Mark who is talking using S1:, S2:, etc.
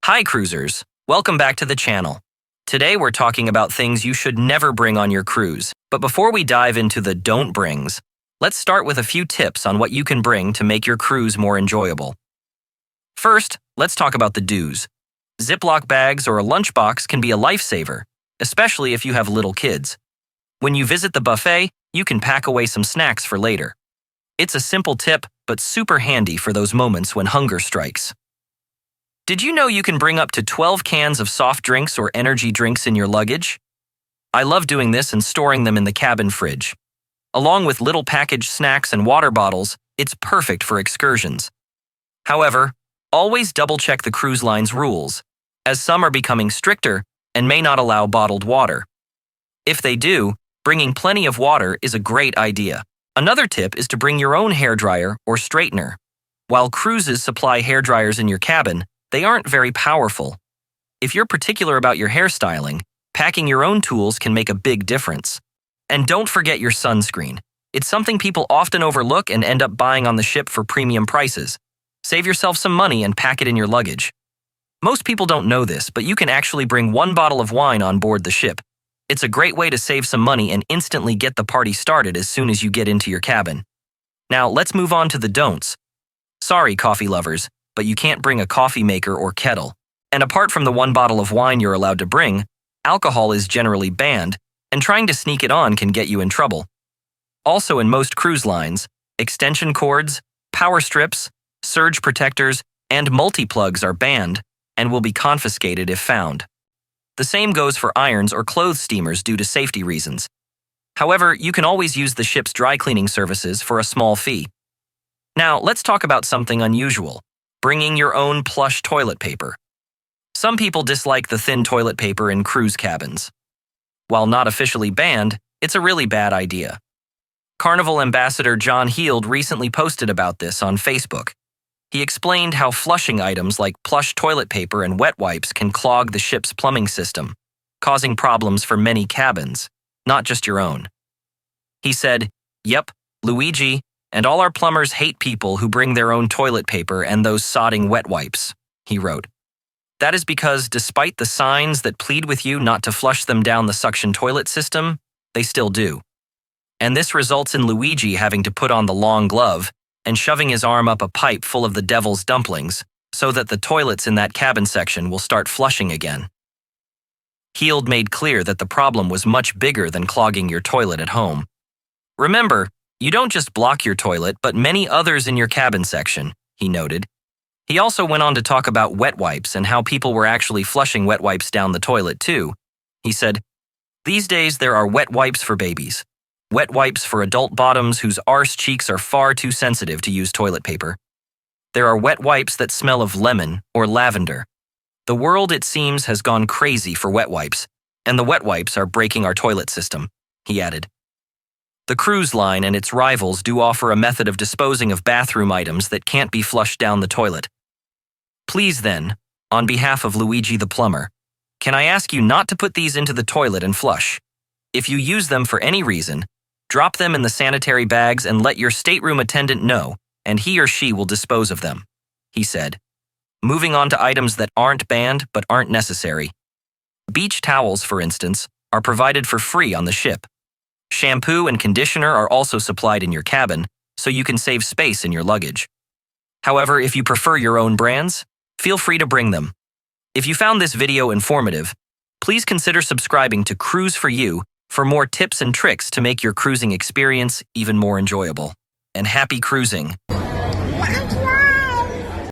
S1: Hi cruisers, welcome back to the channel. Today we're talking about things you should never bring on your cruise. But before we dive into the don't brings, let's start with a few tips on what you can bring to make your cruise more enjoyable. First, let's talk about the do's. Ziploc bags or a lunchbox can be a lifesaver, especially if you have little kids. When you visit the buffet, you can pack away some snacks for later. It's a simple tip, but super handy for those moments when hunger strikes. Did you know you can bring up to 12 cans of soft drinks or energy drinks in your luggage? I love doing this and storing them in the cabin fridge. Along with little packaged snacks and water bottles, it's perfect for excursions. However, always double-check the cruise line's rules, as some are becoming stricter and may not allow bottled water. If they do, bringing plenty of water is a great idea. Another tip is to bring your own hairdryer or straightener. While cruises supply hairdryers in your cabin, they aren't very powerful. If you're particular about your hairstyling, packing your own tools can make a big difference. And don't forget your sunscreen. It's something people often overlook and end up buying on the ship for premium prices. Save yourself some money and pack it in your luggage. Most people don't know this, but you can actually bring 1 bottle of wine on board the ship. It's a great way to save some money and instantly get the party started as soon as you get into your cabin. Now, let's move on to the don'ts. Sorry, coffee lovers, but you can't bring a coffee maker or kettle. And apart from the 1 bottle of wine you're allowed to bring, alcohol is generally banned, and trying to sneak it on can get you in trouble. Also, in most cruise lines, extension cords, power strips, surge protectors, and multi-plugs are banned and will be confiscated if found. The same goes for irons or clothes steamers due to safety reasons. However, you can always use the ship's dry cleaning services for a small fee. Now, let's talk about something unusual: bringing your own plush toilet paper. Some people dislike the thin toilet paper in cruise cabins. While not officially banned, it's a really bad idea. Carnival ambassador John Heald recently posted about this on Facebook. He explained how flushing items like plush toilet paper and wet wipes can clog the ship's plumbing system, causing problems for many cabins, not just your own. He said, "Yep, Luigi, and all our plumbers hate people who bring their own toilet paper and those sodding wet wipes," he wrote. That is because despite the signs that plead with you not to flush them down the suction toilet system, they still do. And this results in Luigi having to put on the long glove and shoving his arm up a pipe full of the devil's dumplings so that the toilets in that cabin section will start flushing again. Heald made clear that the problem was much bigger than clogging your toilet at home. Remember, you don't just block your toilet, but many others in your cabin section, he noted. He also went on to talk about wet wipes and how people were actually flushing wet wipes down the toilet too. He said, "These days there are wet wipes for babies. Wet wipes for adult bottoms whose arse cheeks are far too sensitive to use toilet paper. There are wet wipes that smell of lemon or lavender. The world, it seems, has gone crazy for wet wipes, and the wet wipes are breaking our toilet system," he added. The cruise line and its rivals do offer a method of disposing of bathroom items that can't be flushed down the toilet. Please then, on behalf of Luigi the plumber, can I ask you not to put these into the toilet and flush? If you use them for any reason, drop them in the sanitary bags and let your stateroom attendant know, and he or she will dispose of them," he said. Moving on to items that aren't banned but aren't necessary. Beach towels, for instance, are provided for free on the ship. Shampoo and conditioner are also supplied in your cabin, so you can save space in your luggage. However, if you prefer your own brands, feel free to bring them. If you found this video informative, please consider subscribing to Cruise for You for more tips and tricks to make your cruising experience even more enjoyable. And happy cruising!
S2: Wow.